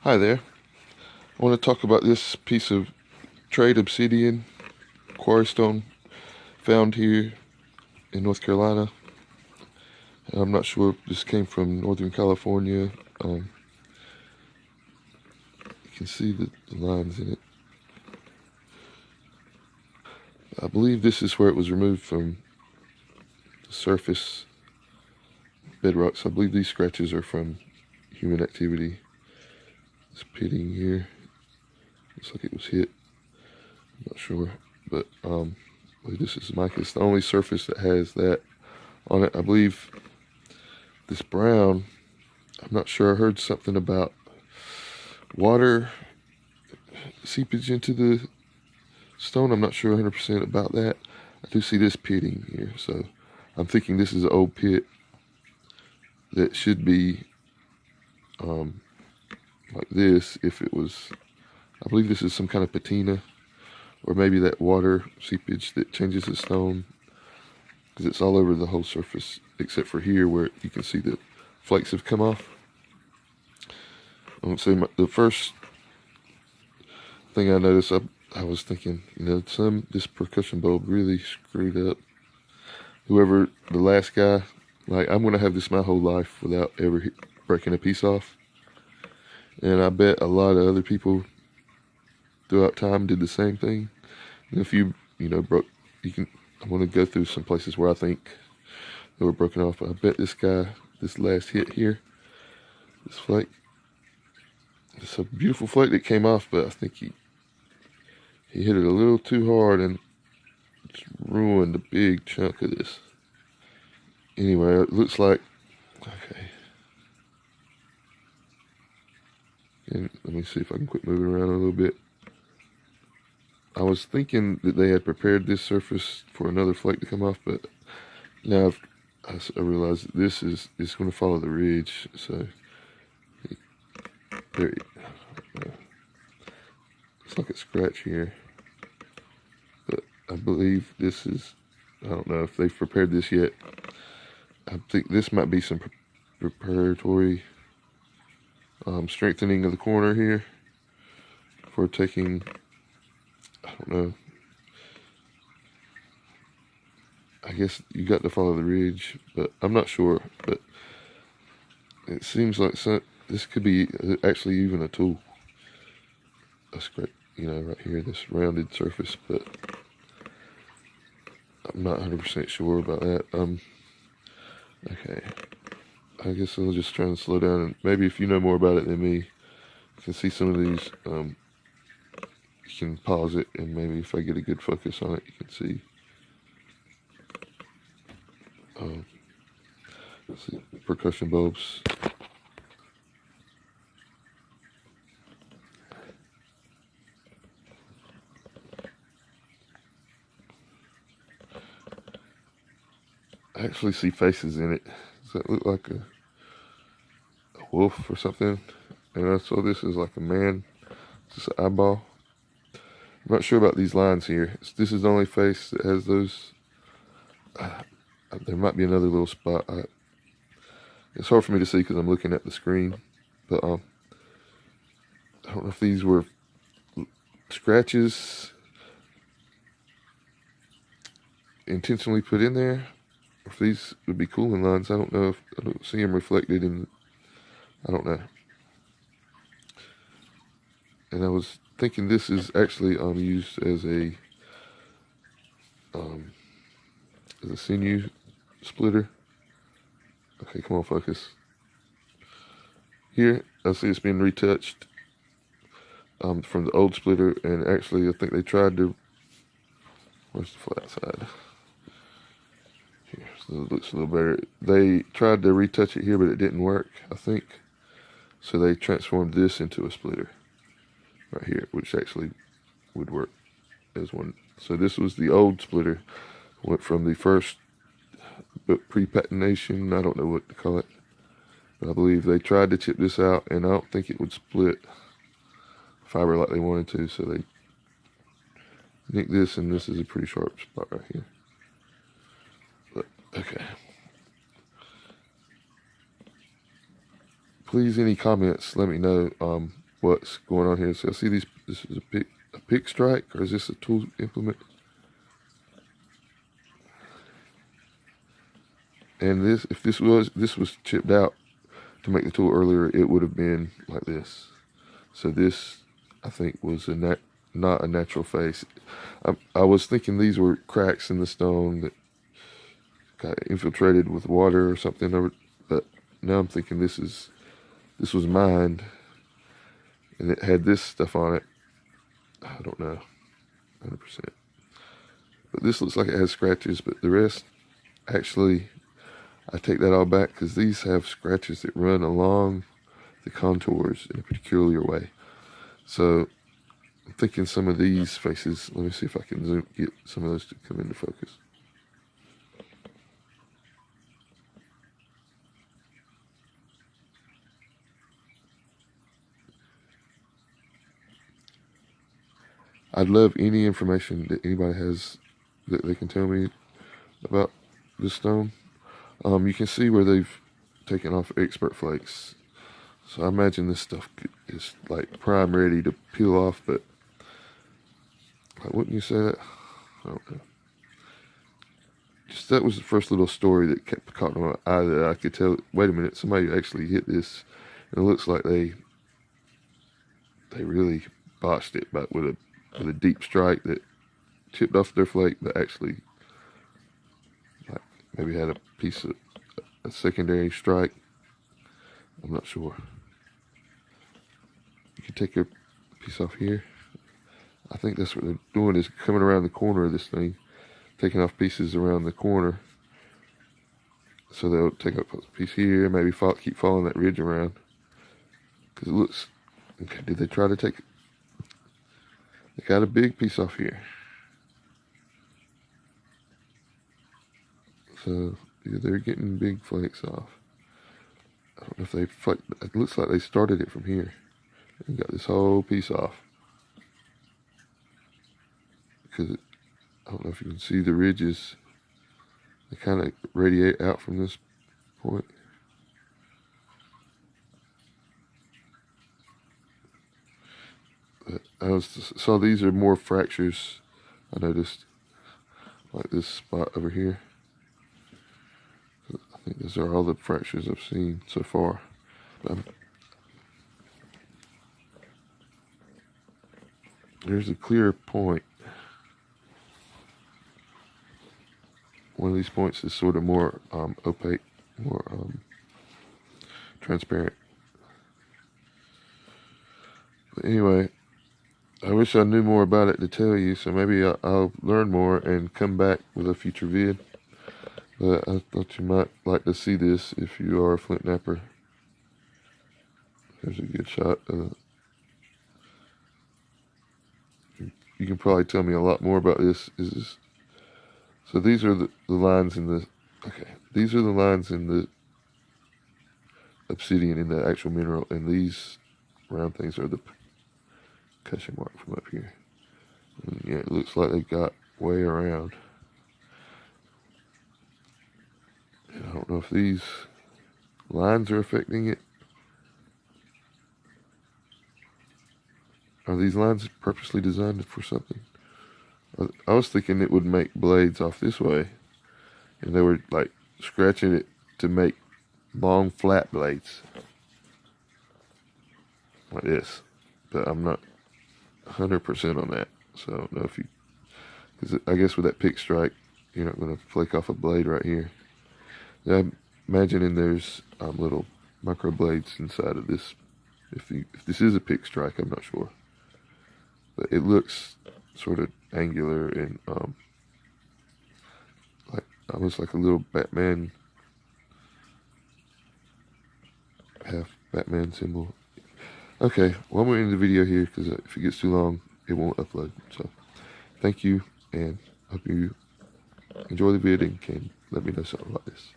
Hi there. I want to talk about this piece of trade obsidian quarry stone found here in North Carolina. I'm not sure if this came from Northern California. You can see the lines in it. I believe this is where it was removed from the surface bedrocks. I believe these scratches are from human activity. This pitting here looks like it was hit. I'm not sure, but I believe this is mica. It's the only surface that has that on it. I believe this brown, I'm not sure. I heard something about water seepage into the stone. I'm not sure 100% about that. I do see this pitting here, so I'm thinking this is an old pit that should be like this if it was. I believe this is some kind of patina, or maybe that water seepage that changes the stone, because it's all over the whole surface except for here where you can see the flakes have come off. I would say the first thing I noticed, I was thinking, this percussion bulb really screwed up. Whoever, the last guy, like, I'm going to have this my whole life without ever breaking a piece off. And I bet a lot of other people throughout time did the same thing. And if you broke, I want to go through some places where I think they were broken off. But I bet this guy, this last hit here, this flake, it's a beautiful flake that came off, but I think he hit it a little too hard and it's ruined a big chunk of this. Anyway, it looks like, okay. And let me see if I can quit moving around a little bit. I was thinking that they had prepared this surface for another flake to come off, but now I realize that this is going to follow the ridge. So there, it's like a scratch here, but I believe this is. I don't know if they've prepared this yet. I think this might be some preparatory strengthening of the corner here for taking. I don't know. I guess you got to follow the ridge, but I'm not sure. But it seems like this could be actually even a tool. A scratch, right here, this rounded surface, but I'm not 100% sure about that. Okay. I guess I'll just try and slow down, and maybe if you know more about it than me, you can see some of these. You can pause it, and maybe if I get a good focus on it, you can see. Let's see, percussion bulbs. I actually see faces in it. Does that look like a wolf or something? And I saw this as like a man. Just an eyeball. I'm not sure about these lines here. This is the only face that has those. There might be another little spot. It's hard for me to see because I'm looking at the screen. But I don't know if these were scratches intentionally put in there, or if these would be cooling lines. I don't know. If I don't see them reflected in. I don't know. And I was thinking this is actually used as a sinew splitter. Okay, come on, focus. Here, I see it's being retouched from the old splitter, and actually I think they tried to. Where's the flat side? Here, so it looks a little better. They tried to retouch it here, but it didn't work, I think. So they transformed this into a splitter right here, which actually would work as one. So this was the old splitter. Went from the first pre-patination, I don't know what to call it, but I believe they tried to chip this out, and I don't think it would split fiber like they wanted to, so they nicked this, and this is a pretty sharp spot right here. But, okay. Please, any comments, let me know what's going on here. So I see these. This is a pick strike, or is this a tool implement? And this, if this was chipped out to make the tool earlier, it would have been like this. So this, I think, was not a natural face. I was thinking these were cracks in the stone that got infiltrated with water or something, but now I'm thinking this was mined, and it had this stuff on it. I don't know, 100%. But this looks like it has scratches, but the rest, actually, I take that all back, because these have scratches that run along the contours in a peculiar way. So I'm thinking some of these faces, let me see if I can get some of those to come into focus. I'd love any information that anybody has that they can tell me about this stone. You can see where they've taken off expert flakes. So I imagine this stuff is like prime ready to peel off, but like, wouldn't you say that? I don't know. Just that was the first little story that kept caught my eye, that I could tell, wait a minute, somebody actually hit this, and it looks like they really botched it, but with a deep strike that chipped off their flake, but actually like maybe had a piece of a secondary strike. I'm not sure. You can take a piece off here. I think that's what they're doing, is coming around the corner of this thing, taking off pieces around the corner. So they'll take up a piece here, maybe keep following that ridge around, because it looks, okay, did they try to take, they got a big piece off here. So yeah, they're getting big flakes off. I don't know if they, it looks like they started it from here and got this whole piece off. Because I don't know if you can see the ridges, they kind of radiate out from this point. So these are more fractures, I noticed, like this spot over here. I think these are all the fractures I've seen so far. There's a clear point. One of these points is sort of more opaque, more transparent. But anyway, I wish I knew more about it to tell you, so maybe I'll learn more and come back with a future vid. But I thought you might like to see this if you are a flint napper. There's a good shot of it. You can probably tell me a lot more about this. So these are the lines in the, okay, these are the lines in the obsidian, in the actual mineral, and these round things are the cushion mark from up here. And yeah, it looks like they got way around. And I don't know if these lines are affecting it. Are these lines purposely designed for something? I was thinking it would make blades off this way, and they were like scratching it to make long flat blades like this, but I'm not 100% on that, so I don't know if you, because I guess with that pick strike you're not going to flake off a blade right here. I'm imagining there's little micro blades inside of this. If this is a pick strike, I'm not sure, but it looks sort of angular and like almost like a little Batman, half Batman symbol. Okay, well, I'm going to end the video here, because if it gets too long it won't upload. So thank you, and hope you enjoy the vid and can let me know something about this.